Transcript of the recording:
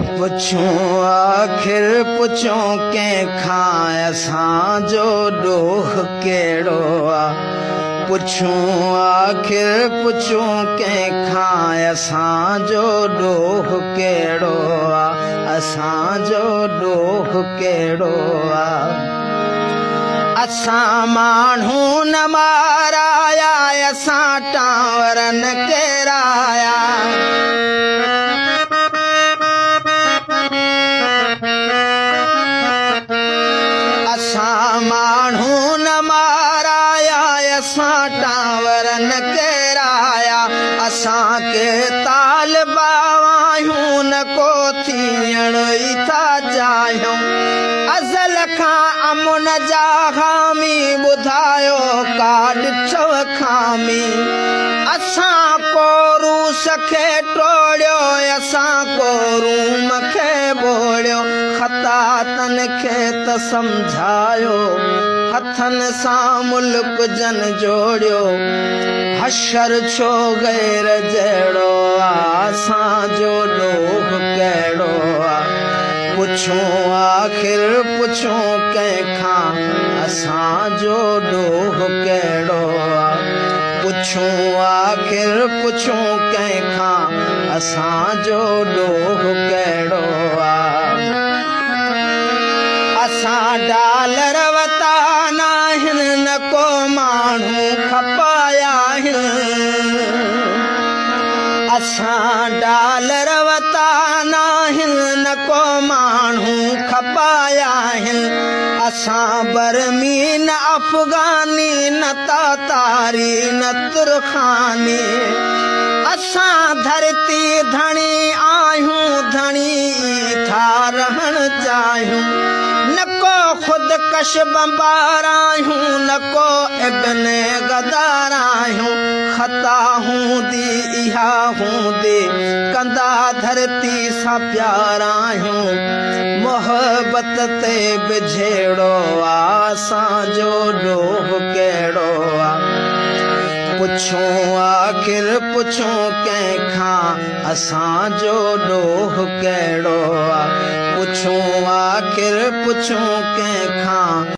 पुछूं आखिर पुछूं कंहिंखां असांजो ॾोह कहिड़ो आहे। पुछूं आखिर पुछूं कंहिंखां असांजो ॾोह कहिड़ो आहे। असांजो ॾोह कहिड़ो आहे। असां माण्हू न माराया असां टांवर न केराया। असां माण्हू न माराया असां टांवर न केराया। असां के तालिबा आहियूं न को थियण ई था चाहियूं। अज़ल खां अमुन जा हामी ॿुधायो का ॾिठव खामी। असां को रूस खे टोड़ियो असां को रूम खे ॿोड़ियो। ख़ता तन खे त सम्झायो हथनि सां मुल्क जन जोड़ियो। हशर छो गैर जहिड़ो आहे। असांजो ॾोह कहिड़ो आहे। पुछूं आखिर पुछूं कंहिंखां असांजो ॾोह कहिड़ो आहे। पुछूं आखिर पुछूं कंहिंखां असांजो ॾोह कहिड़ो आहे। असां डॉलर वता नाहिनि न को माण्हू खपाया आहिनि। असां डॉलर वता नाहिनि न को माण्हू खपाया आहिनि। असां बर्मी न अफ़गानी न तातारी न तुरखानी। असां धरती धणी आहियूं धणी था रहण चाहियूं। न को ख़ुदकश बम्बार आहियूं न को इब्न गदार आहियूं। ख़ता हूंदी इहा हूंदी कंदा धरती सां प्यार आहियूं। मोहबत ते बि जहिड़ो आहे असांजो ॾोह कहिड़ो आहे। पुछूं आखिर पुछूं कंहिंखां असांजो ॾोह कहिड़ो आहे। पुछूं आखिर पुछूं कंहिंखां